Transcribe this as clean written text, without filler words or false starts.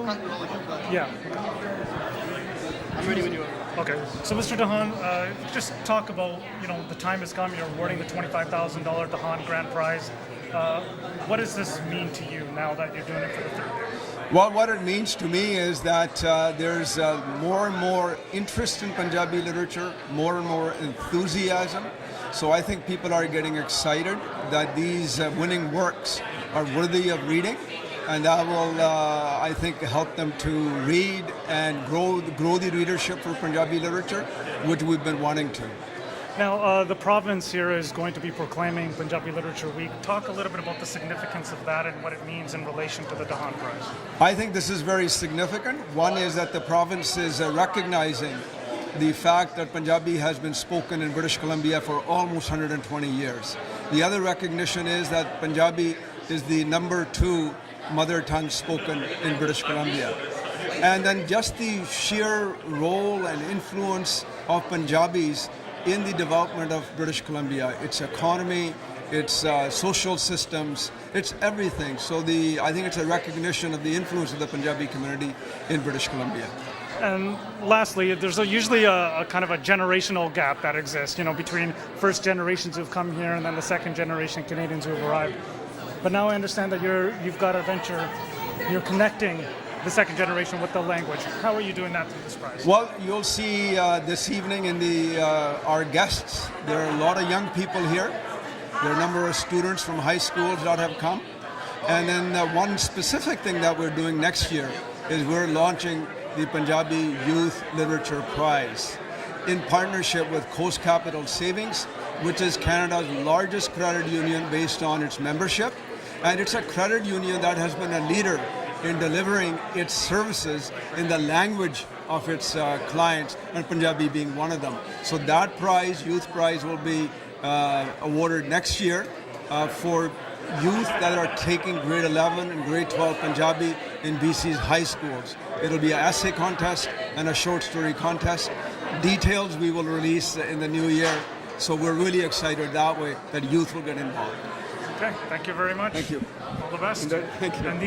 Yeah. I'm ready when you are. Okay. So, Mr. Dhahan, just talk about, the time has come. You're awarding the $25,000 Dhahan Grand Prize. What does this mean to you now that you're doing it for the third year? Well, what it means to me is that there's more and more interest in Punjabi literature, more and more enthusiasm. So I think people are getting excited that these winning works are worthy of reading, and that will, I think, help them to read and grow the readership for Punjabi literature, which we've been wanting to. Now, the province here is going to be proclaiming Punjabi Literature Week. Talk a little bit about the significance of that and what it means in relation to the Dhahan Prize. I think this is very significant. One is that the province is recognizing the fact that Punjabi has been spoken in British Columbia for almost 120 years. The other recognition is that Punjabi is the #2 mother tongue spoken in British Columbia. And then just the sheer role and influence of Punjabis in the development of British Columbia, its economy, its social systems, it's everything. So I think it's a recognition of the influence of the Punjabi community in British Columbia. And lastly, there's usually a kind of a generational gap that exists, between first generations who've come here and then the second generation Canadians who've arrived. But now I understand that you've got a venture, you're connecting the second generation with the language. How are you doing that through this prize? Well, you'll see this evening in our guests, there are a lot of young people here. There are a number of students from high schools that have come. And then one specific thing that we're doing next year is we're launching the Punjabi Youth Literature Prize in partnership with Coast Capital Savings, which is Canada's largest credit union based on its membership. And it's a credit union that has been a leader in delivering its services in the language of its clients, and Punjabi being one of them. So that prize, Youth Prize, will be awarded next year for youth that are taking grade 11 and grade 12 Punjabi in BC's high schools. It'll be an essay contest and a short story contest. Details we will release in the new year. So we're really excited that way that youth will get involved. Okay, thank you very much. Thank you. All the best. Thank you. And